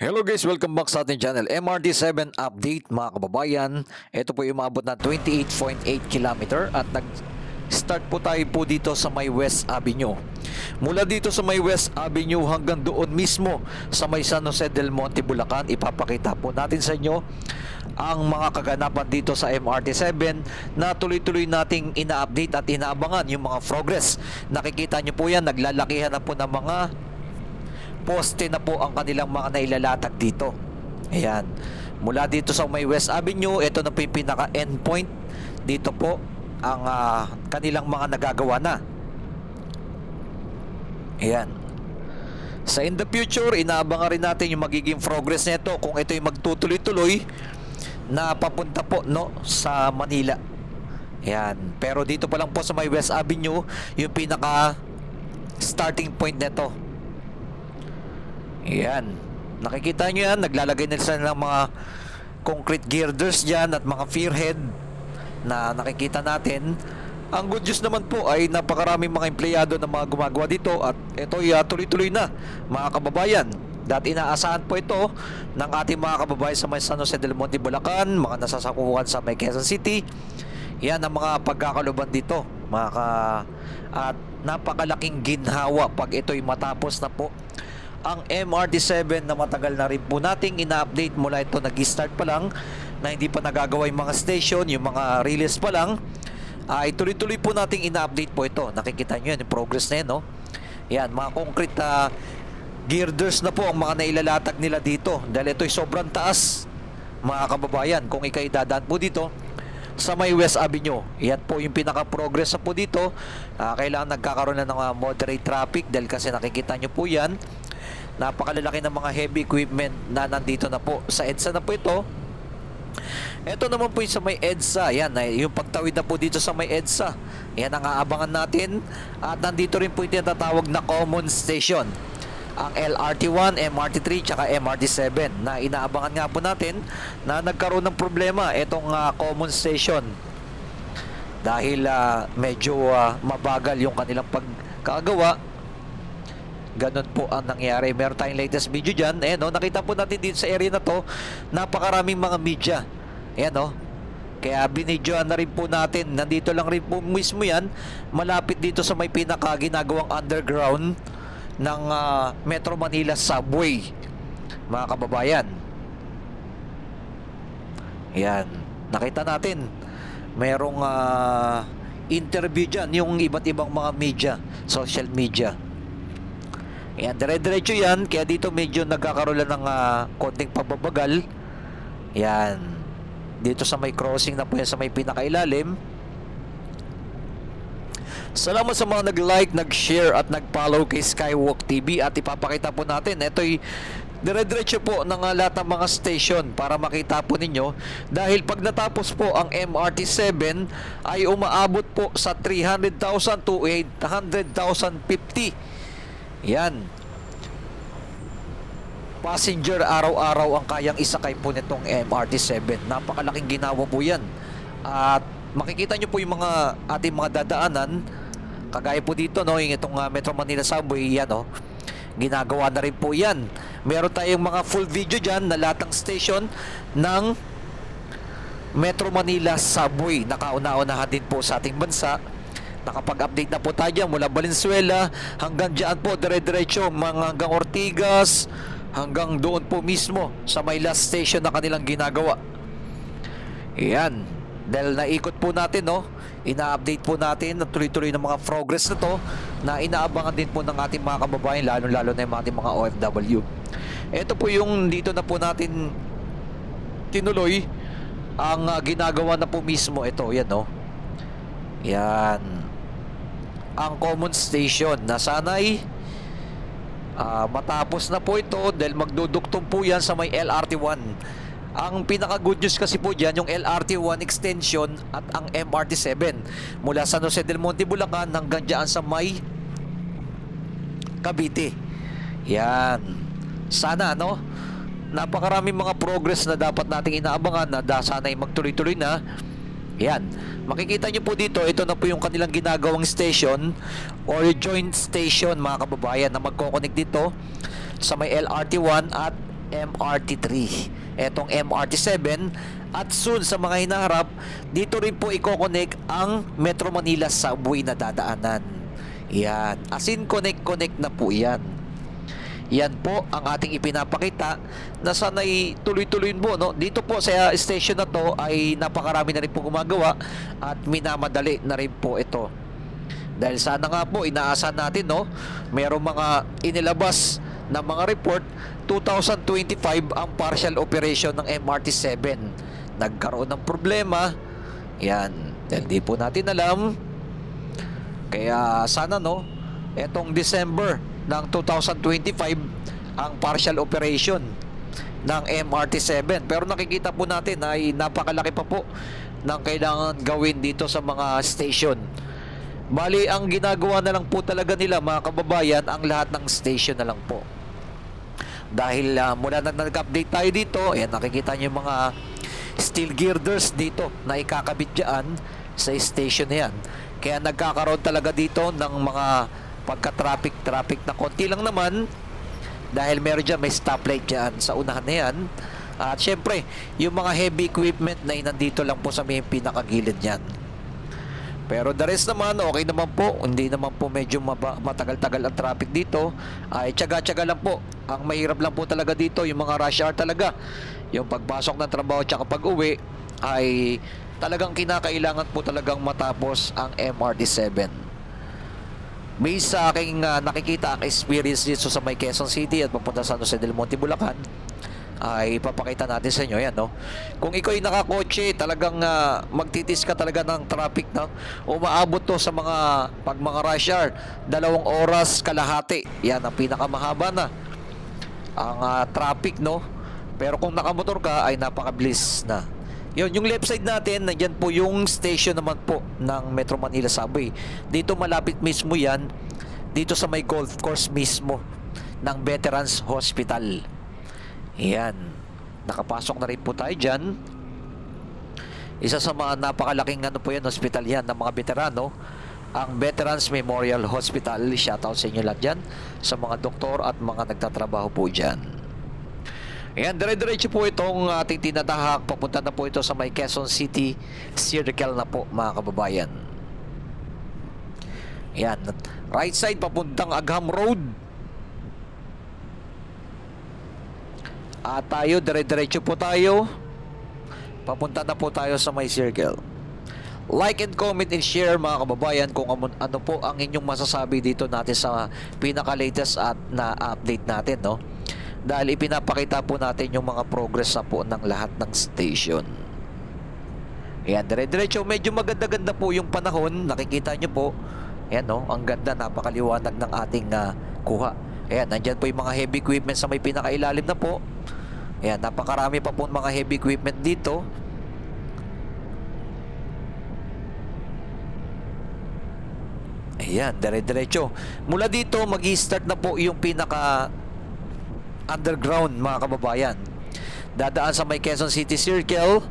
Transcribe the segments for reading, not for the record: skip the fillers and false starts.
Hello guys, welcome back sa ating channel MRT7 Update mga kababayan. Ito po yung umabot na 28.8 km at nag-start po tayo po dito sa may West Avenue. Mula dito sa may West Avenue hanggang doon mismo sa may San Jose del Monte, Bulacan, ipapakita po natin sa inyo ang mga kaganapan dito sa MRT7 na tuloy-tuloy nating ina-update at inaabangan yung mga progress. Nakikita nyo po yan, naglalakihan na po ng mga poste na po ang kanilang mga nailalatag dito. Ayan. Mula dito sa may West Avenue, ito na po yung pinaka-endpoint. Dito po ang kanilang mga nagagawa na. Ayan. Sa in the future, inaabangan rin natin yung magiging progress nito kung ito yung magtutuloy-tuloy na papunta po sa Manila. Ayan. Pero dito pa lang po sa may West Avenue, yung pinaka-starting point nito. Ayan. Nakikita nyo yan, naglalagay na sila ng mga concrete girders dyan at mga fearhead na nakikita natin. Ang good news naman po ay napakaraming mga empleyado na mga gumagawa dito at ito ay tuloy-tuloy na mga kababayan. Dahil inaasahan po ito ng ating mga kababayan sa may San Jose del Monte, Bulacan, mga nasasakuhan sa may Quezon City. Yan ang mga pagkakaluban dito at napakalaking ginhawa pag ito'y matapos na po ang MRT7 na matagal na rin po nating ina-update mula ito nag-start pa lang na hindi pa nagagawa yung mga station, yung mga release pa lang ay tuloy-tuloy po nating ina-update po ito. Nakikita nyo yan, yung progress na yan, no? Yan, mga concrete girders na po ang mga nailalatag nila dito dahil ito'y sobrang taas mga kababayan. Kung ikay dadaan po dito sa may West Avenue, yan po yung pinaka-progress na po dito. Kailangan nagkakaroon na ng moderate traffic dahil kasi nakikita nyo po yan, napakalalaki ng mga heavy equipment na nandito na po. Sa EDSA na po ito. Ito naman po yung sa may EDSA. Yan, yung pagtawid na po dito sa may EDSA. Yan ang aabangan natin. At nandito rin po yung tinatawag na common station. Ang LRT1, MRT3, tsaka MRT7 na inaabangan nga po natin na nagkaroon ng problema itong common station. Dahil medyo mabagal yung kanilang pagkagawa. Ganun po ang nangyari. Meron tayong latest video dyan. Ayan, no? Nakita po natin dito sa area na to, napakaraming mga media. Ayan, no? Kaya binidyoan na rin po natin. Nandito lang rin po mismo yan, malapit dito sa may pinaka ginagawang underground ng Metro Manila Subway, mga kababayan. Ayan, nakita natin merong interview dyan yung iba't ibang mga media, social media. Ayan, dire-diretso yan. Kaya dito medyo nagkakaroon lang ng konting pababagal. Ayan, dito sa may crossing na po yan sa may pinakailalim. Salamat sa mga nag-like, nag-share at nag-follow kay Skywalk TV. At ipapakita po natin, ito'y dire-diretso po ng lahat ng mga station para makita po ninyo. Dahil pag natapos po ang MRT7 ay umaabot po sa 300,000 to 800,050. Yan, passenger araw-araw ang kayang isakay po nitong MRT7. Napakalaking ginawa po yan. At makikita nyo po yung mga ating mga dadaanan. Kagaya po dito, no, yung itong Metro Manila Subway, yan, no, ginagawa na rin po yan. Meron tayong mga full video dyan na lahat ng station ng Metro Manila Subway. Nakauna-unahan din po sa ating bansa. Nakapag-update na po tayo dyan mula Valenzuela hanggang dyan po, dire-diretso hanggang Ortigas, hanggang doon po mismo sa may last station na kanilang ginagawa. Ayan, dahil naikot po natin, no, ina-update po natin na tuloy-tuloy ng mga progress na to na inaabangan din po ng ating mga kababayan, lalo-lalo na yung ating mga OFW. Ito po yung dito na po natin tinuloy ang ginagawa na po mismo. Ito, yan, no, yan ang common station na sana'y matapos na po ito dahil magduduktong po yan sa may LRT1. Ang pinaka good news kasi po dyan, yung LRT1 extension at ang MRT7 mula San Jose del Monte, Bulacan hanggang dyan sa may Cavite. Yan, sana, no, napakaraming mga progress na dapat nating inaabangan na sana'y magtuloy-tuloy na. Yan, makikita nyo po dito, ito na po yung kanilang ginagawang station or joint station, mga kababayan, na magkoconnect dito sa may LRT1 at MRT3. Etong MRT7 at soon sa mga hinaharap, dito rin po i-connect ang Metro Manila subway na dadaanan. Yan. As in connect na po yan. Yan po ang ating ipinapakita na sana'y tuloy-tuloy mo, no? Dito po sa station na to ay napakarami na rin po gumagawa at minamadali na rin po ito. Dahil sana nga po inaasahan natin, no? Merong mga inilabas na mga report 2025 ang partial operation ng MRT7. Nagkaroon ng problema. Yan. Dahil di po natin alam. Kaya sana, no, etong December ng 2025 ang partial operation ng MRT7. Pero nakikita po natin ay napakalaki pa po ng kailangan gawin dito sa mga station. Bali, ang ginagawa na lang po talaga nila, mga kababayan, ang lahat ng station na lang po. Dahil mula na nag-update tayo dito, ayan, nakikita nyo yung mga steel girders dito na ikakabit dyan sa station na yan. Kaya nagkakaroon talaga dito ng mga pagka-traffic na konti lang naman dahil meron dyan, may stoplight dyan sa unahan na yan. At syempre, yung mga heavy equipment na nandito lang po sa may pinakagilid yan. Pero the rest naman, okay naman po. Hindi naman po medyo matagal-tagal ang traffic dito. Ay tiyaga-tiyaga lang po. Ang mahirap lang po talaga dito, yung mga rush hour talaga. Yung pagpasok ng trabaho tsaka pag-uwi ay talagang kinakailangan po talagang matapos ang MRT7. Based sa aking nakikita ang experience dito sa may Quezon City at papunta sa San Jose del Monte, Bulacan, ay ipapakita natin sa inyo yan, no? Kung ikaw ay nakakotse, talagang magtitis ka talaga ng traffic, no? Umaabot to sa mga mga rush hour 2 oras kalahati. Yan ang pinakamahaba na ang traffic, no? Pero kung nakamotor ka ay napakabilis na. Yun, yung left side natin, nandiyan po yung station naman po ng Metro Manila Subway. Dito malapit mismo yan, dito sa may golf course mismo ng Veterans Hospital. Yan, nakapasok na rin po tayo dyan. Isa sa mga napakalaking ano po yan, hospital yan ng mga veterano, ang Veterans Memorial Hospital. Shoutout sa inyo lahat dyan, sa mga doktor at mga nagtatrabaho po dyan. Ayan, dire-diretso po itong ating tinatahak. Papunta na po ito sa may Quezon City Circle na po, mga kababayan. Ayan, right side papuntang Agham Road. At tayo, dire-diretso po tayo. Papunta na po tayo sa may circle. Like and comment and share, mga kababayan, kung ano po ang inyong masasabi dito natin sa pinaka-latest at na update natin, no? Dahil ipinapakita po natin yung mga progress na po ng lahat ng station. Ayan, dire-diretso. Medyo maganda-ganda po yung panahon. Nakikita nyo po. Ayan, no? Ang ganda, napakaliwanag ng ating kuha. Ayan, nandyan po yung mga heavy equipment sa may pinakailalim na po. Ayan, napakarami pa po mga heavy equipment dito. Ayan, dire-diretso. Mula dito, mag-i-start na po yung pinaka underground, mga kababayan. Dadaan sa may Quezon City Circle.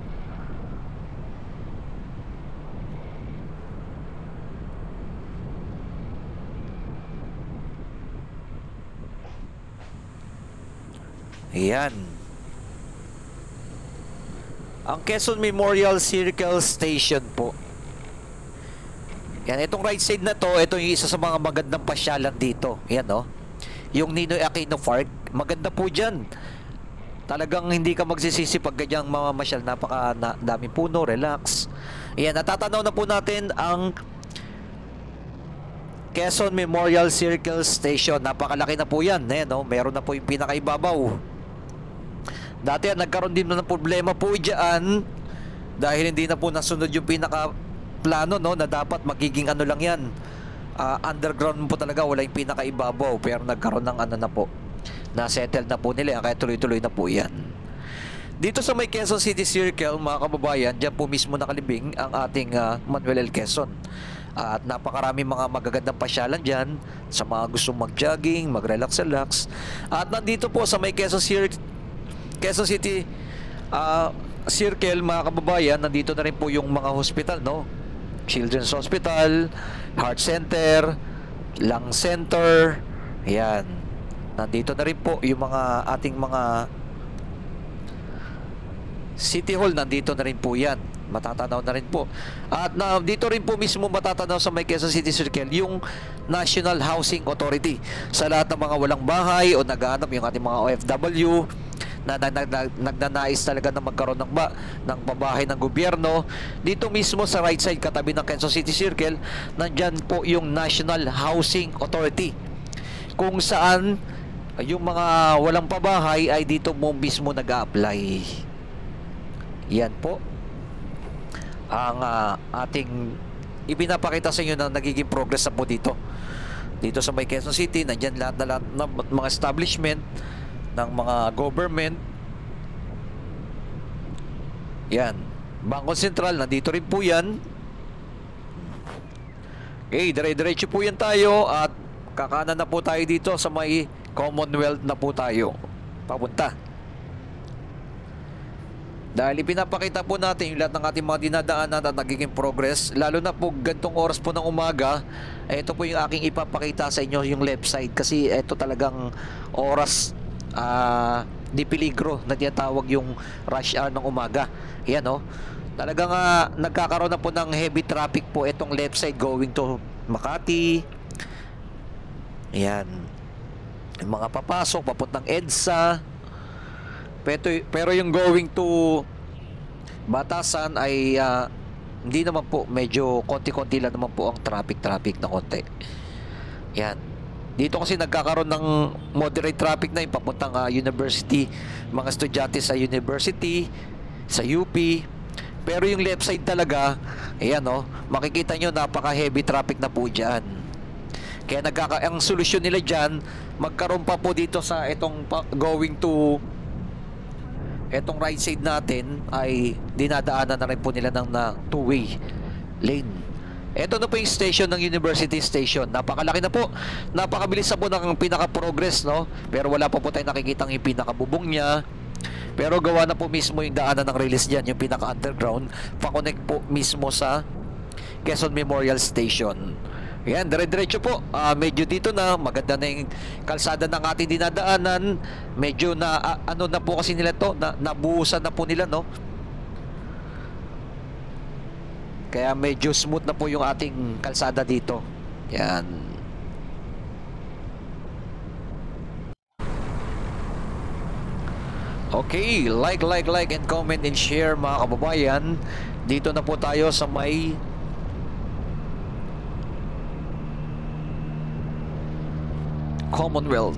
Ayan. Ang Quezon Memorial Circle Station po. Yan, itong right side na to, ito yung isa sa mga magandang pasyalan dito. Yan, no? Yung Ninoy Aquino Park, maganda po dyan. Talagang hindi ka magsisisi pag ganyang mamamasyal. Daming puno, relax. Yan, natatanaw na po natin ang Quezon Memorial Circle Station. Napakalaki na po yan. Ayan, no? Meron na po yung pinakaibabaw. Dati nagkaroon din ng problema po dyan dahil hindi na po nasunod yung pinaka-plano, no? Na dapat magiging ano lang yan, underground po talaga, wala yung pinakaibabaw. Pero nagkaroon ng ano na po, na-settle na po nila, kaya tuloy-tuloy na po yan. Dito sa may Quezon City Circle, mga kababayan, dyan po mismo nakalibing ang ating Manuel L. Quezon. At napakarami mga magagandang pasyalan dyan sa mga gustong mag-jogging, mag-relax-relax. At nandito po sa may Quezon City Circle, mga kababayan, nandito na rin po yung mga hospital, no? Children's Hospital, Heart Center, Lung Center. Ayan, nandito na rin po yung mga ating mga City Hall, nandito na rin po yan. Matatanaw na rin po. At dito rin po mismo matatanaw sa may Quezon City Circle yung National Housing Authority. Sa lahat ng mga walang bahay o nag-aanap, yung ating mga OFW na nagnanais talaga na magkaroon ng pabahay ng gobyerno, dito mismo sa right side katabi ng Quezon City Circle, nandyan po yung National Housing Authority, kung saan yung mga walang pabahay ay dito mo mismo nag-a-apply. Yan po ang ating ipinapakita sa inyo na nagiging progress na po dito sa may Quezon City. Nandyan lahat ng mga establishment ng mga government. Yan, Bangko Sentral, nandito rin po yan. Okay, dire-diretso po yan tayo at kakanan na po tayo dito sa may Commonwealth na po tayo papunta. Dahil ipinapakita po natin yung lahat ng ating mga dinadaanan at nagiging progress, lalo na po gantong oras po ng umaga. Ito po yung aking ipapakita sa inyo, yung left side, kasi ito talagang oras di peligro na tinatawag, yung rush hour ng umaga. Yan, oh. Talagang nagkakaroon na po ng heavy traffic po itong left side going to Makati. Yan, yung mga papasok papuntang EDSA. Pero yung going to Batasan ay hindi naman po, medyo konti-konti lang naman po ang traffic na konti. Yan, dito kasi nagkakaroon ng moderate traffic na yung papuntang university, mga estudyante sa university, sa UP. Pero yung left side talaga, ayan, oh, makikita nyo napaka heavy traffic na po dyan. Kaya ang solusyon nila dyan, magkaroon pa po dito sa itong going to etong right side natin, ay dinadaanan na rin po nila ng two-way lane. Ito na po yung station ng University Station. Napakalaki na po, napakabilis na po ng pinaka-progress, no? Pero wala pa po tayong nakikitang yung pinaka-bubong niya. Pero gawa na po mismo yung daanan ng release dyan, yung pinaka-underground, pa-connect po mismo sa Quezon Memorial Station. Yan, dire-diretso po. Medyo dito na, maganda na yung kalsada ng ating dinadaanan. Medyo na, ano na po kasi nila to, nabuhusan na po nila, no? Kaya medyo smooth na po yung ating kalsada dito. Yan. Okay, like and comment and share, mga kababayan. Dito na po tayo sa may Commonwealth.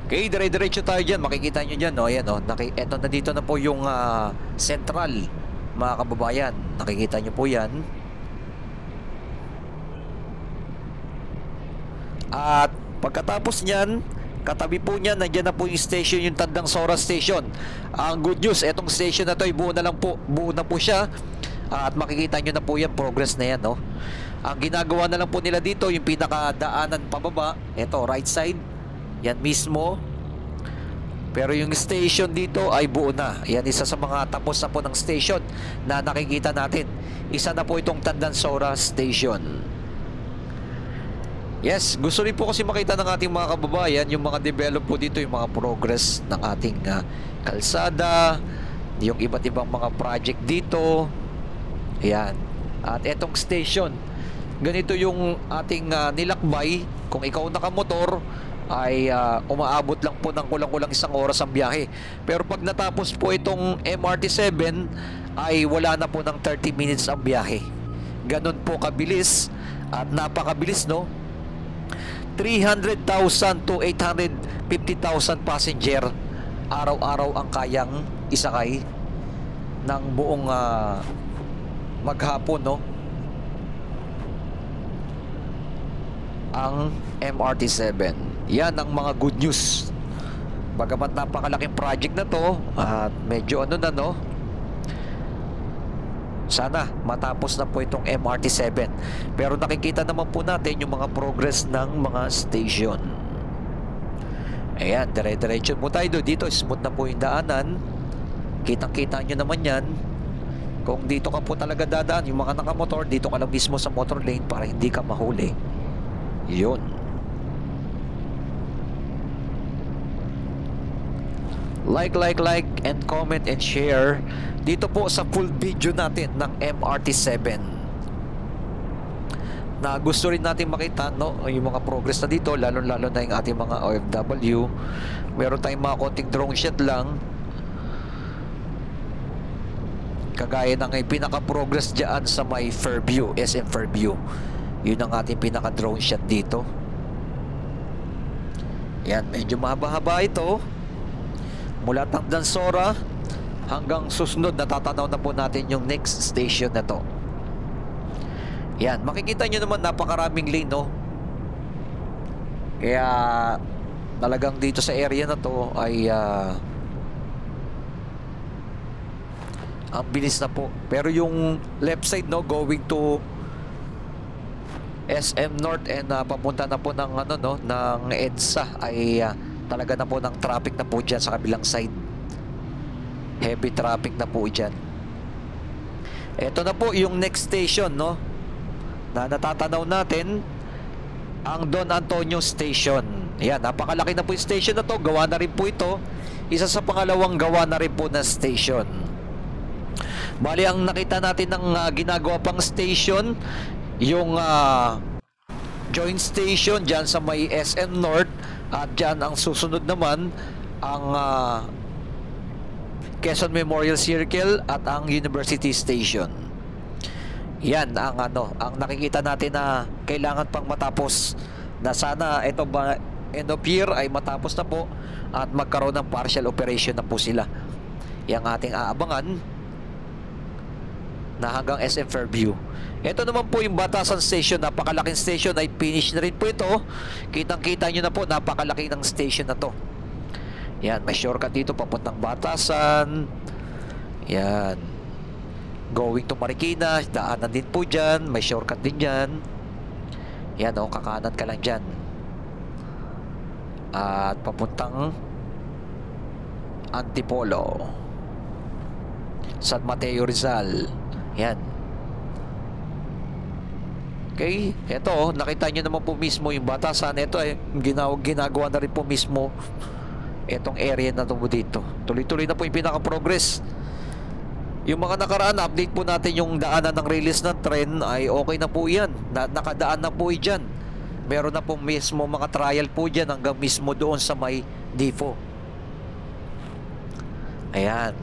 Okay, dire-diretso tayo dyan. Makikita nyo dyan, no? Ayan, no? Eto na, dito na po yung Central, mga kababayan. Nakikita nyo po yan. At pagkatapos nyan, katabi po niyan, nandiyan na po yung station, yung Tandang Sora Station. Ang good news, etong station na to ay buo na po siya. At makikita nyo na po yan, progress na yan, no? Ang ginagawa na lang po nila dito, yung pinakadaanan pababa, ito, right side, yan mismo. Pero yung station dito ay buo na. Yan, isa sa mga tapos na po ng station na nakikita natin. Isa na po itong Tandansora Station. Yes, gusto rin po kasi makita ng ating mga kababayan yung mga develop po dito, yung mga progress ng ating kalsada, yung iba't ibang mga project dito. Ayan. At etong station, ganito yung ating nilakbay. Kung ikaw nakamotor, ay umaabot lang po ng kulang-kulang 1 oras ang biyahe. Pero pag natapos po itong MRT7, ay wala na po ng 30 minutes ang biyahe. Ganon po kabilis at napakabilis, no? 300,000 to 850,000 passenger araw-araw ang kayang isakay ng buong maghapon, no? Ang MRT7. Yan ang mga good news. Bagamat napakalaking project na to at medyo ano na, no? Sana matapos na po itong MRT7. Pero nakikita naman po natin yung mga progress ng mga station. Ayan, dire-diretso po tayo dito. Smooth na po yung daanan. Kitang-kita nyo naman yan. Kung dito ka po talaga dadaan, yung mga nakamotor, dito ka lang mismo sa motor lane para hindi ka mahuli. Yun. like, and comment and share dito po sa full video natin ng MRT7 na gusto rin natin makita, no, yung mga progress na dito, lalo na yung ating mga OFW. Meron tayong mga konting drone shot lang, kagaya ng pinaka-progress dyan sa may Fairview, SM Fairview. Yun ang ating pinaka-drone shot dito. Yan, medyo mahaba-haba ito mula Tangdansora hanggang susunod, natatanaw na po natin yung next station na to. Yan, makikita nyo naman napakaraming lane, no? Kaya talagang dito sa area na to ay ang bilis na po. Pero yung left side, no, going to SM North and papunta na po ng ano, no, ng EDSA ay talaga na po ng traffic na po dyan sa kabilang side. Heavy traffic na po dyan. Ito na po yung next station, no, na natatanaw natin, ang Don Antonio Station. Ayan, napakalaki na po yung station na to. Gawa na rin po ito. Isa sa pangalawang gawa na rin po na station. Bali, ang nakita natin ng ginagawa pang station, yung joint station dyan sa may SM North, at dyan ang susunod naman ang Quezon Memorial Circle at ang University Station. Yan ang ano, ang nakikita natin na kailangan pang matapos, na sana ito ba end of year ay matapos na po at magkaroon ng partial operation na po sila. Yang ating aabangan na hanggang SM Fairview. Ito naman po yung Batasan Station, napakalaking station, ay finish na rin po ito. Kitang-kita nyo na po, napakalaki ng station na to. Yan, may shortcut dito papuntang Batasan. Yan, going to Marikina, daanan din po dyan, may shortcut din dyan. Yan, o, kakanan ka lang dyan at papuntang Antipolo, San Mateo, Rizal. Yan. Okay, eto, nakita nyo naman po mismo yung Batasan. Ito ay ginagawa na rin po mismo etong area na ito dito. Tuloy-tuloy na po yung pinaka-progress. Yung mga nakaraan, update po natin yung daanan ng release ng tren, ay okay na po yan. Nakadaan na po dyan. Meron na po mismo mga trial po dyan hanggang mismo doon sa may DFO. Ayan.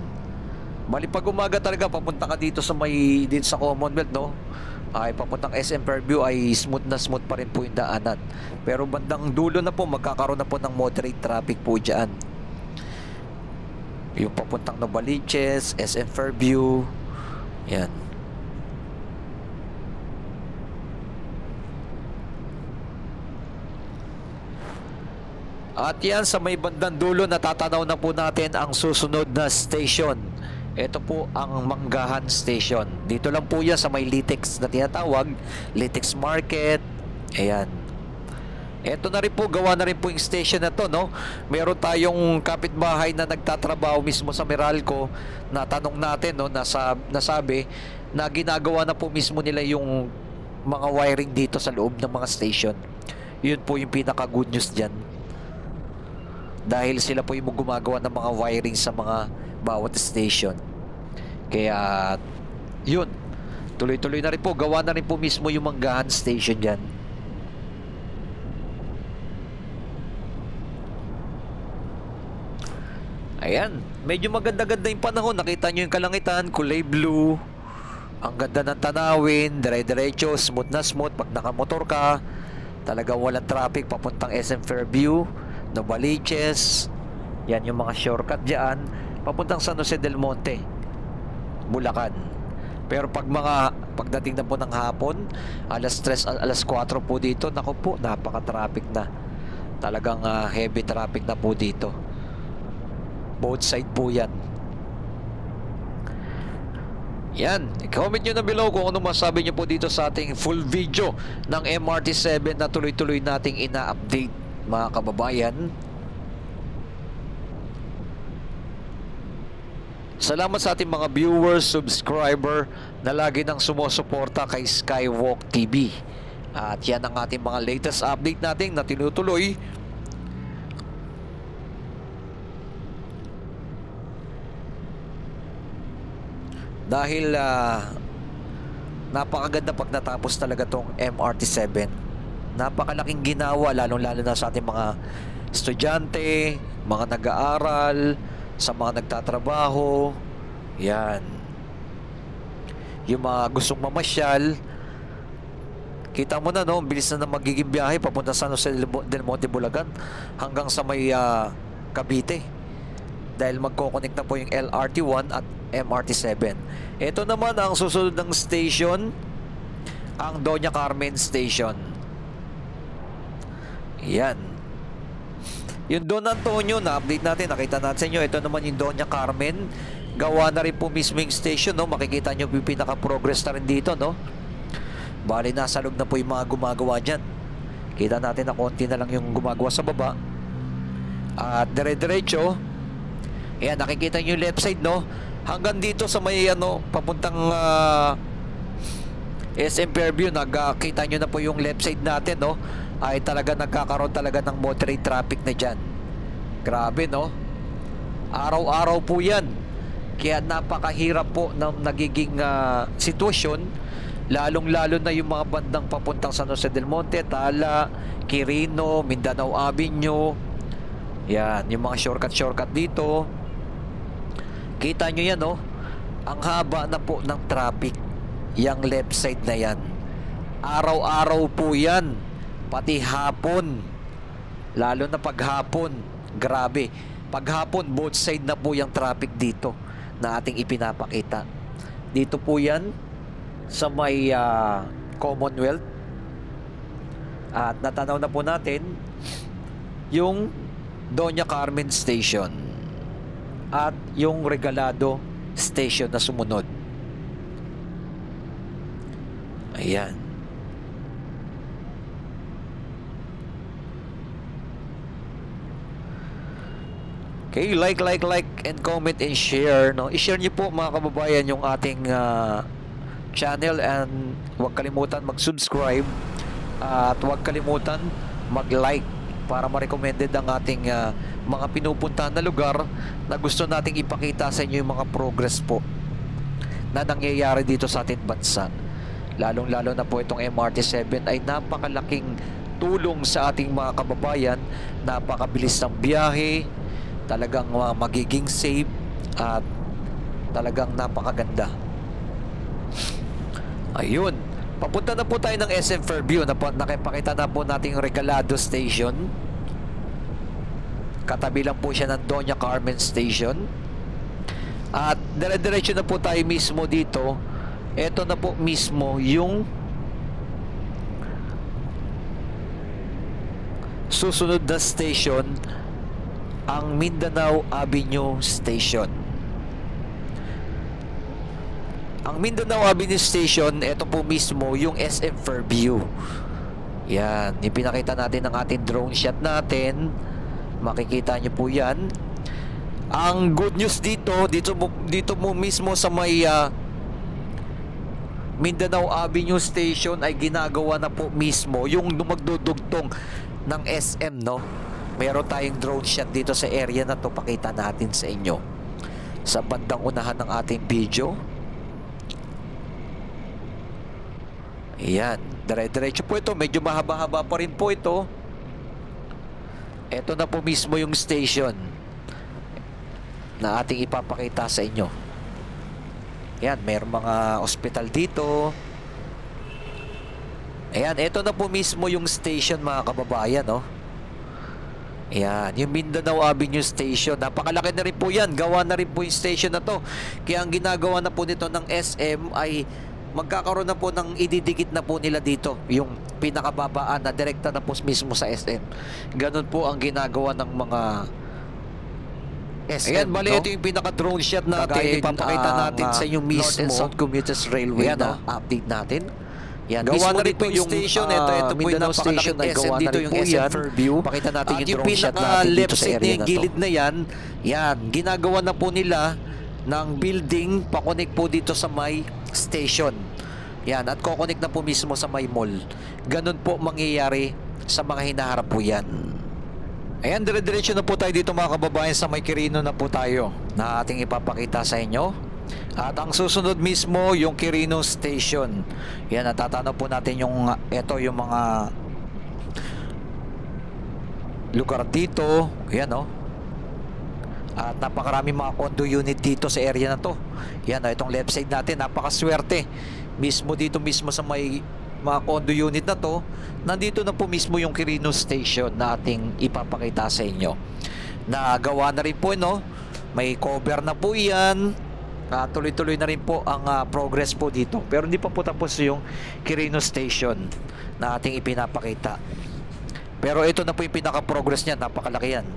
Bali, pag umaga talaga, papunta ka dito sa may, din sa Commonwealth, no, ay papuntang SM Fairview, ay smooth pa rin po yung daanan. Pero bandang dulo na po, magkakaroon na po ng moderate traffic po dyan. Yung papuntang Novaliches, SM Fairview. Yan. At yan, sa may bandang dulo, natatanaw na po natin ang susunod na station. Ito po ang Manggahan Station. Dito lang po yan sa may Litex na tinatawag, Litex Market. Ayan. Ito na rin po, gawa na rin po yung station na to, no? Meron tayong kapitbahay na nagtatrabaho mismo sa Meralco, na tanong natin, no, nasabi na ginagawa na po mismo nila yung mga wiring dito sa loob ng mga station. Yun po yung pinaka good news dyan, dahil sila po yung gumagawa ng mga wiring sa mga bawat station. Kaya yun, tuloy-tuloy na rin po, gawa na rin po mismo yung Manggahan Station dyan. Ayan, medyo maganda-ganda yung panahon. Nakita nyo yung kalangitan, kulay blue. Ang ganda ng tanawin, dire-diretso, smooth na smooth. Pag nakamotor ka, talagang walang traffic papuntang SM Fairview, Novaliches. Yan yung mga shortcut dyan papuntang San Jose del Monte, Bulacan. Pero pagdating na po ng hapon, alas 3, alas 4 po dito, naku po, napaka-traffic na. Talagang heavy traffic na po dito. Both side po yan. Yan, comment nyo na below kung ano masabi nyo po dito sa ating full video ng MRT7 na tuloy-tuloy nating ina-update, mga kababayan. Salamat sa ating mga viewers, subscriber na lagi nang sumusuporta kay Skywalk TV. At yan ang ating mga latest update natin na tinutuloy. Dahil napakaganda pag natapos talaga tong MRT7. Napakalaking ginawa, lalong-lalo na sa ating mga estudyante, mga nag-aaral, sa mga nagtatrabaho. Yan. Yung mga gustong mamasyal, kita mo na, no, bilis na magiging biyahe papunta sa San Jose del Monte, Bulacan hanggang sa may Cavite. Dahil magko-connect na po yung LRT1 at MRT7. Ito naman ang susunod ng station, ang Doña Carmen Station. Yan. Yung Don Antonio, na-update natin, nakita natin sa inyo. Ito naman yung Doña Carmen. Gawa na rin po mismo yung station, no? Makikita nyo yung pinaka-progress na rin dito, no? Bali, nasa loob na po yung mga gumagawa dyan. Kita natin na konti na lang yung gumagawa sa baba. At dire-diretso, ayan, nakikita nyo yung left side, no? Hanggang dito sa may, papuntang SM Fairview, nakita nyo na po yung left side natin, no? Ay talaga nagkakaroon talaga ng moderate traffic na dyan. Grabe, no? Araw-araw po yan. Kaya napakahirap po ng nagiging sitwasyon, lalong-lalo na yung mga bandang papuntang San Jose del Monte, Tala, Quirino, Mindanao Avenue. Yan, yung mga shortcut dito. Kita nyo yan, no? Ang haba na po ng traffic, yung left side na yan. Araw-araw po yan. Pati hapon, lalo na paghapon, grabe. Paghapon, both side na po yung traffic dito na ating ipinapakita. Dito po yan sa may Commonwealth. At natanaw na po natin yung Doña Carmen Station at yung Regalado Station na sumunod. Ayan. Okay, like and comment and share, no? I-share niyo po mga kababayan yung ating channel, and huwag kalimutan mag-subscribe at huwag kalimutan mag-like para ma-recommended ang ating mga pinupuntahan na lugar na gusto nating ipakita sa inyo yung mga progress po na nangyayari dito sa ating bansa. Lalong-lalo na po itong MRT7 ay napakalaking tulong sa ating mga kababayan. Napakabilis ng biyahe, talagang magiging safe at talagang napakaganda. Ayun, papunta na po tayo ng SM Fairview. Nakipakita na po natin yung Regalado Station. Katabi lang po siya ng Doña Carmen Station. At dire-diretso na po tayo mismo dito. Ito na po mismo yung susunod na station, ang Mindanao Avenue Station. Ang Mindanao Avenue Station, ito po mismo yung SM Fairview. Yan, ipinakita natin ng ating drone shot natin. Makikita nyo po yan. Ang good news dito mo mismo sa may Mindanao Avenue Station ay ginagawa na po mismo yung magdudugtong ng SM, no? Meron tayong drone shot dito sa area na to, pakita natin sa inyo sa bandang unahan ng ating video. Ayan, dire-diretso po ito, medyo mahaba-haba pa rin po ito. Ito na po mismo yung station na ating ipapakita sa inyo. Ayan, mayroong mga ospital dito. Ayan, ito na po mismo yung station mga kababayan, no? Ayan, yung Mindanao Avenue Station. Napakalaki na rin po yan. Gawa na rin po yung station na to. Kaya ang ginagawa na po nito ng SM ay magkakaroon na po ng ididikit na po nila dito. Yung pinakababaan na direkta na po mismo sa SM. Ganun po ang ginagawa ng mga SM. Ayan, bali, no? Ito yung pinaka-drone shot natin. Ipapakita natin sa inyo mismo. North and South Commuters Railway. Ayan, na update natin. Yan, gawa na rin po yung station. Ito po yung napakalaking SM dito, yung SM Fairview. Pakita natin yung drone shot natin dito sa area na to. Gilid na yan, ginagawa na po nila ng building pakonek po dito sa may station. Yan, at kokonek na po mismo sa may mall. Ganun po mangyayari sa mga hinaharap po yan. Ayan, dire-diretso na po tayo dito mga kababayan, sa may Quirino na po tayo na ating ipapakita sa inyo. At ang susunod mismo yung Quirino Station. Yan, natatanaw po natin yung yung mga lugar dito. Yan at napakarami mga condo unit dito sa area na to. Yan itong left side natin, napakaswerte. Mismo dito mismo sa may mga condo unit na to, nandito na po mismo yung Quirino Station na ating ipapakita sa inyo. Nagawa na rin po, may cover na po yan. Tuloy-tuloy na rin po ang progress po dito. Pero hindi pa po tapos yung Quirino Station na ating ipinapakita. Pero ito na po yung pinaka-progress niya. Napakalaki yan.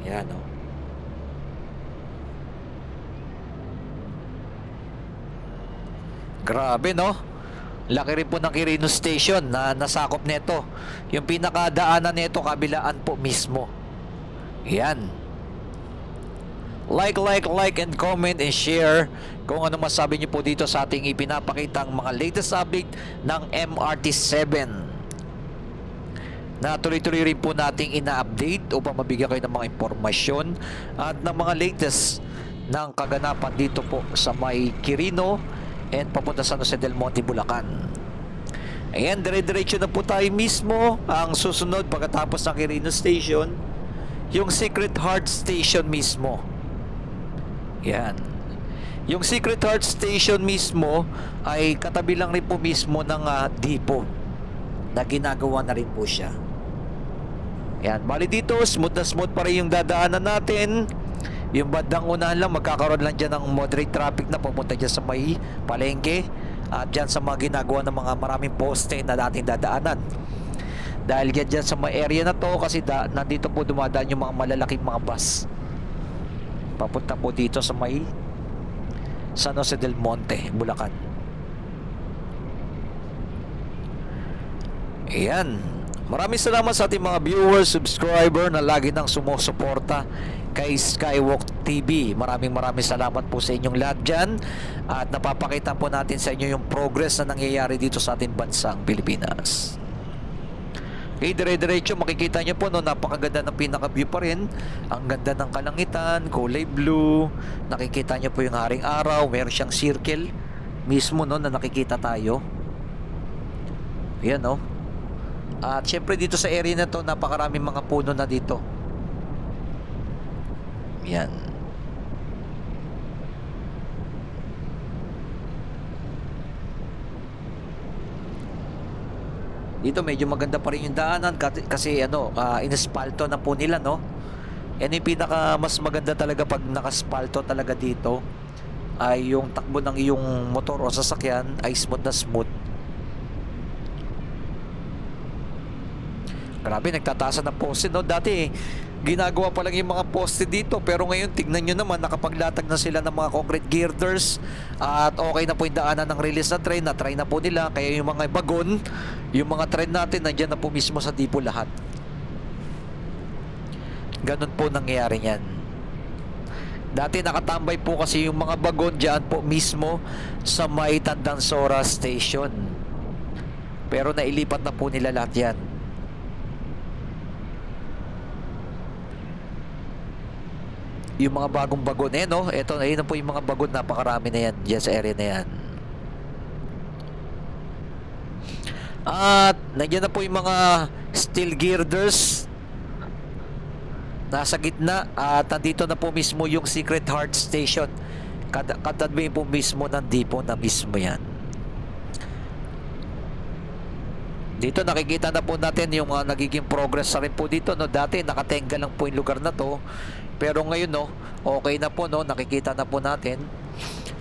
Yan Grabe laki rin po ng Quirino Station na nasakop nito. Yung pinakadaanan nito kabilaan po mismo. Yan. Like and comment and share kung ano masabi niyo po dito sa ating ipinapakitang mga latest update ng MRT7 na tuloy-tuloy rin po nating ina-update upang mabigyan kayo ng mga impormasyon at ng mga latest ng kaganapan dito po sa may Quirino and papunta sa San Jose del Monte, Bulacan. Ayan, dire-diretso na po tayo mismo. Ang susunod pagkatapos ng Quirino Station, yung Secret Heart Station mismo. Yan. Yung Secret Heart Station mismo ay katabi lang rin po mismo ng depot na ginagawa na rin po siya. Yan. Bali dito, smooth na smooth pa rin yung dadaanan natin. Yung bandang unahan lang, magkakaroon lang dyan ng moderate traffic na pupunta dyan sa may palengke at dyan sa mga ginagawa ng mga maraming poste na dating dadaanan. Dahil dyan sa mga area na to kasi nandito po dumadaan yung mga malalaking mga bus papunta po dito sa may San Jose del Monte, Bulacan. Ayan. Maraming salamat sa ating mga viewers, subscriber na lagi nang sumusuporta kay Skywalk TV. Maraming salamat po sa inyong lahat dyan. At napapakita po natin sa inyo yung progress na nangyayari dito sa ating bansang Pilipinas. Okay, dire-diretso makikita nyo po napakaganda ng pinaka-view pa rin. Ang ganda ng kalangitan, kulay blue. Nakikita nyo po yung haring araw. Meron siyang circle mismo na nakikita tayo. Ayan At syempre dito sa area na to, napakaraming mga puno na dito. Yan. Dito medyo maganda pa rin yung daanan kasi inaspalto na po nila Yan yung pinaka mas maganda talaga pag nakaspalto talaga dito ay yung takbo ng iyong motor o sasakyan ay smooth na smooth. Grabe, nagtatasan ng poste dati ginagawa pa lang yung mga poste dito, pero ngayon tignan nyo naman, nakapaglatag na sila ng mga concrete girders at okay na po yung daanan ng release na train. Na-try na po nila, kaya yung mga bagon, yung mga train natin nandyan na po mismo sa depot lahat. Ganun po nangyayari yan. Dati nakatambay po kasi yung mga bagon dyan po mismo sa may Tandansora Station, pero nailipat na po nila lahat yan. Yung mga bagong bagon ito na po yung mga bagon, napakarami na yan dyan sa area na yan. At nandiyan na po yung mga steel girders nasa gitna at nandito na po mismo yung Secret Heart Station. Katabi po mismo ng depot na mismo yan. Dito nakikita na po natin yung nagiging progress na rin po dito dati nakatenga lang po yung lugar na to. Pero ngayon okay na po nakikita na po natin.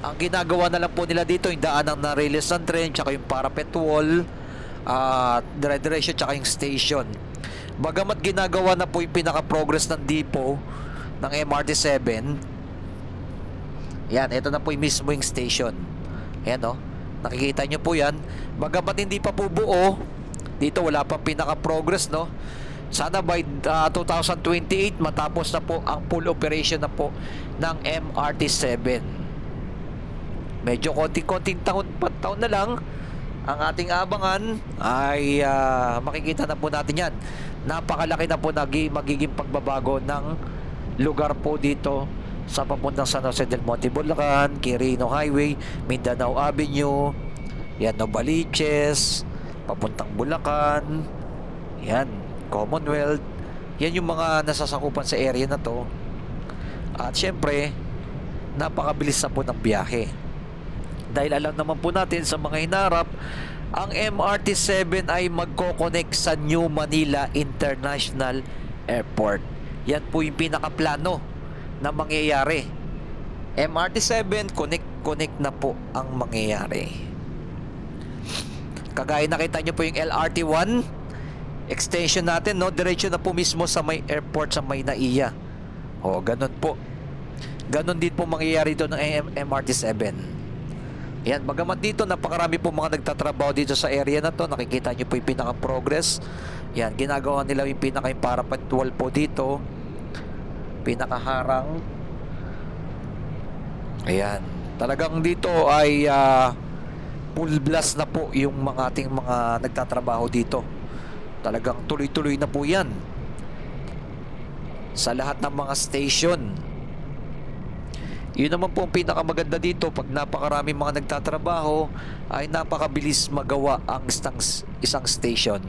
Ang ginagawa na lang po nila dito yung daan ng release ng train, tsaka yung parapet wall, dire-diretso, tsaka yung station. Bagamat ginagawa na po yung pinaka-progress ng depot ng MRT7. Yan, ito na po yung mismo yung station. Ayan nakikita nyo po yan. Bagamat hindi pa po buo, dito wala pang pinaka-progress Sana by 2028 matapos na po ang full operation na po ng MRT7. Medyo konting-konting taon na lang ang ating abangan ay makikita na po natin yan. Napakalaki na po magiging pagbabago ng lugar po dito sa papuntang San Jose del Monte, Bulacan, Quirino Highway, Mindanao Avenue, yan, Novaliches, papuntang Bulacan, yan, Commonwealth. Yan yung mga nasasakupan sa area na to. At syempre, napakabilis na po ng biyahe. Dahil alam naman po natin sa mga hinarap, ang MRT-7 ay magko-connect sa New Manila International Airport. Yan po yung pinakaplano na mangyayari. MRT-7, connect na po ang mangyayari. Kagaya nakita nyo po yung LRT-1 extension natin, no? Diretso na po mismo sa may airport sa may NAIA. O, ganun po. Ganun din po mangyayari doon ng MRT-7. Yan, bagamat dito napakarami po mga nagtatrabaho dito sa area na to. Nakikita nyo po yung pinaka-progress. Yan, ginagawa nila yung pinaka-parapet wall po dito. Pinakaharang. Ayan, talagang dito ay full blast na po yung mga ating mga nagtatrabaho dito. Talagang tuloy-tuloy na po yan sa lahat ng mga station. Yun naman po ang pinakamaganda dito, pag napakarami mga nagtatrabaho ay napakabilis magawa ang isang station.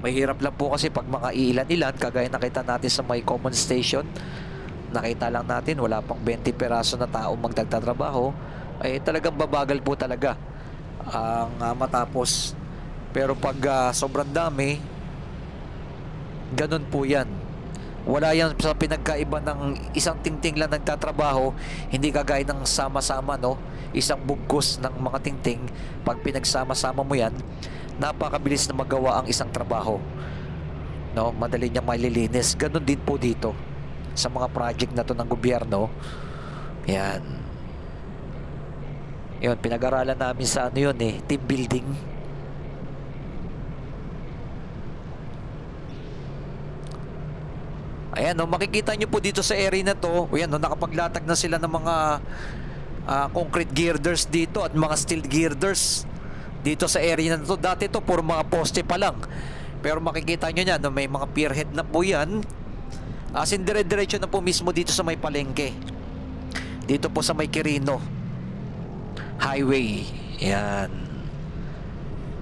Mahirap lang po kasi pag mga ilan-ilan, kagaya nakita natin sa may common station, nakita lang natin wala pang 20 peraso na tao magtatrabaho, ay talagang babagal po talaga ang matapos. Pero pag sobrang dami, ganun po yan. Wala yan sa pinagkaiba ng isang tingting lang nagtatrabaho, hindi kagaya ng sama-sama, no? Isang bugkos ng mga tingting, pag pinagsama-sama mo yan, napakabilis na magawa ang isang trabaho, no? Madali niyang malilinis. Ganun din po dito sa mga project na to ng gobyerno. Yan. Yun, pinag-aralan namin sa ano yun team building. Ayan, no, makikita nyo po dito sa area na to. Ayan, no, nakapaglatag na sila ng mga concrete girders dito at mga steel girders dito sa area na to. Dati to puro mga poste pa lang. Pero makikita nyo yan, no, may mga pierhead na po yan. As in, dire-diretso na po mismo dito sa may palengke. Dito po sa may Quirino Highway. Ayan.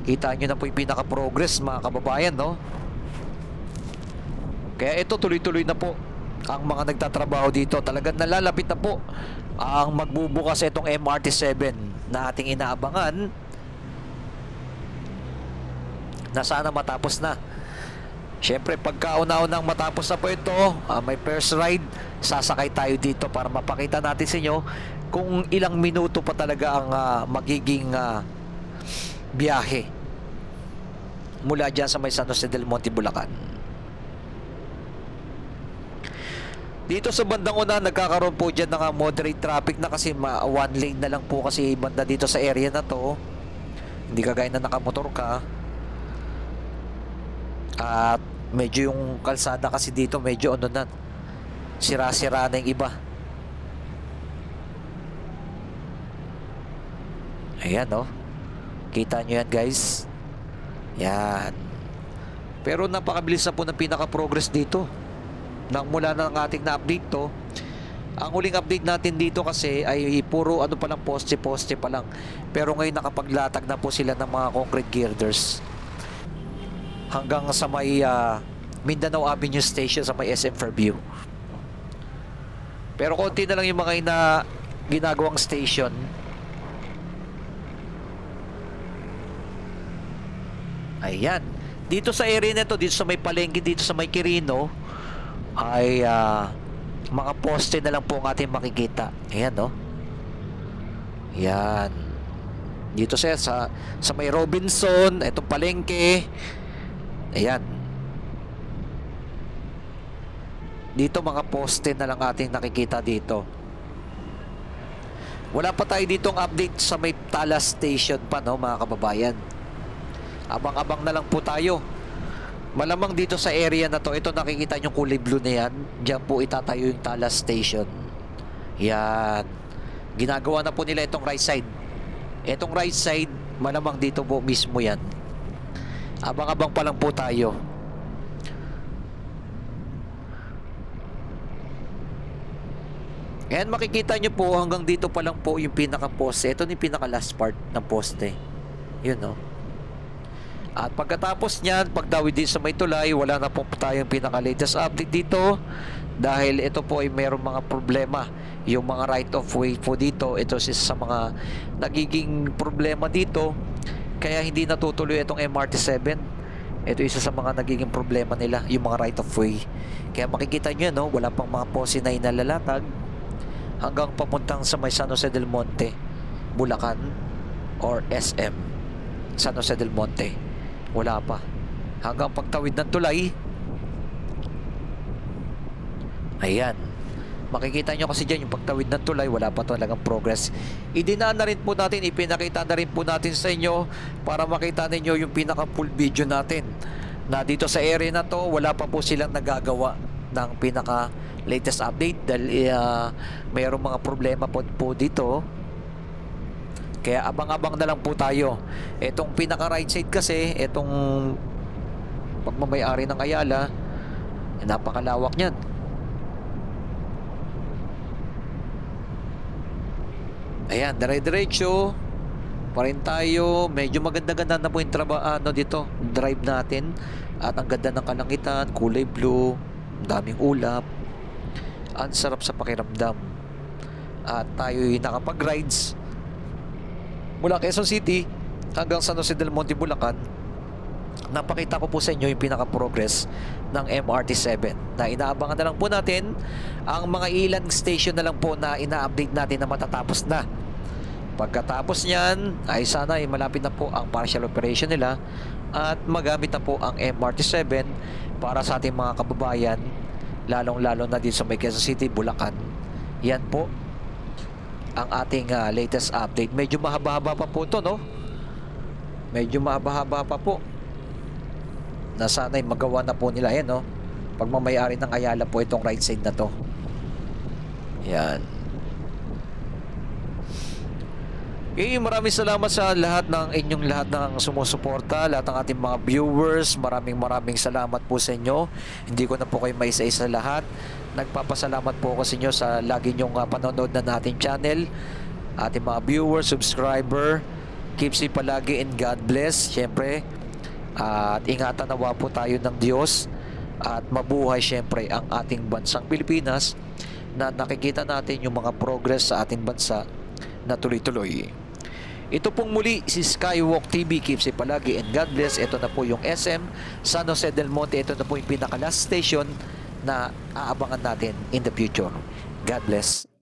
Kita nyo na po yung pinaka-progress, mga kababayan, no? Kaya ito, tuloy-tuloy na po ang mga nagtatrabaho dito. Talagang nalalapit na po ang magbubukas itong MRT-7 na ating inaabangan na sana matapos na. Siyempre, pagkauna-unang matapos na po ito, may first ride, sasakay tayo dito para mapakita natin sa inyo kung ilang minuto pa talaga ang magiging biyahe mula dyan sa may San Jose del Monte, Bulacan. Dito sa bandang una, nagkakaroon po dyan ng moderate traffic na kasi one lane na lang po kasi banda dito sa area na to. Hindi kagaya na nakamotor ka. At medyo yung kalsada kasi dito medyo ano na, sira-sira na yung iba. Ayan, no? Kita nyo yan, guys. Yan. Pero napakabilis na po ng pinaka-progress dito. Nang mula na ng ating na-update to. Ang huling update natin dito kasi ay puro ano pa lang, poste-poste pa lang. Pero ngayon nakapaglatag na po sila ng mga concrete girders hanggang sa may Mindanao Avenue Station sa may SM Fairview. Pero konti na lang yung mga ginagawang station. Ayan. Dito sa area na to, dito sa may palengke, dito sa may Quirino, ay mga poste na lang po ang ating makikita. Ayan, no? Yan. Dito sa may Robinson, itong palengke. Ayan. Dito mga poste na lang ating nakikita dito. Wala pa tayo ditong update sa may Talas Station pa, no, mga kababayan. Abang-abang na lang po tayo. Malamang dito sa area na to, ito nakikita nyo kulay blue na yan, diyan po itatayo yung Talas Station. Yan. Ginagawa na po nila itong right side. Itong right side, malamang dito po mismo yan. Abang-abang pa lang po tayo. And makikita nyo po hanggang dito pa lang po yung pinaka-poste. Ito yung pinaka-last part ng poste. Yun, no? At pagkatapos niyan, pagdawid din sa may tulay, wala na po tayong pinaka-latest update dito. Dahil ito po ay mayroong mga problema. Yung mga right of way po dito, ito sa mga nagiging problema dito. Kaya hindi natutuloy itong MRT7. Ito isa sa mga nagiging problema nila, yung mga right of way. Kaya makikita nyo, no? Wala pang mga poste na inalalatag hanggang papuntang sa may San Jose del Monte, Bulacan or SM San Jose del Monte. Wala pa. Hanggang pagtawid ng tulay, ayan, makikita nyo kasi dyan yung pagtawid ng tulay, wala pa talagang progress. Idinaan na rin po natin, ipinakita na rin po natin sa inyo para makita ninyo yung pinaka full video natin na dito sa area na to, wala pa po silang nagagawa ng pinaka latest update dahil mayroong mga problema po dito. Kaya abang-abang na lang po tayo. Itong pinaka right side kasi, itong pagmamayari ng Ayala, napakalawak niyan. Ayan, dire-diretso pa rin tayo. Medyo maganda-ganda na po yung dito, drive natin. At ang ganda ng kalangitan, kulay blue, daming ulap. Ang sarap sa pakiramdam. At tayo'y nakapag-rides mula Quezon City hanggang San Jose del Monte, Bulacan. Napakita ko po sa inyo yung pinaka-progress ng MRT7 na inaabangan na lang po natin ang mga ilang station na lang po na ina-update natin na matatapos na. Pagkatapos niyan ay sana ay malapit na po ang partial operation nila at magamit na po ang MRT7 para sa ating mga kababayan, lalong-lalo na dito sa may Quezon City, Bulacan. Yan po ang ating latest update. Medyo mahaba-haba pa po ito, no? Medyo mahaba-haba pa po. Na sana'y magawa na po nila yan, no? Pagmamayari ng Ayala po itong right side na to. Yan. Okay, maraming salamat sa lahat ng inyong lahat ng sumusuporta, lahat ng ating mga viewers. Maraming salamat po sa inyo. Hindi ko na po kayo maisa-isa lahat. Nagpapasalamat po ako sa inyo sa lagi nyong panonood na nating channel. Ating mga viewers, subscriber, keep safe palagi and God bless. Siyempre, at ingatan nawa po tayo ng Diyos at mabuhay siyempre ang ating bansang Pilipinas na nakikita natin yung mga progress sa ating bansa na tuloy-tuloy. Ito pong muli si Skywalk TV. Keep safe palagi and God bless. Ito na po yung SM San Jose del Monte. Ito na po yung pinaka last station na aabangan natin in the future. God bless.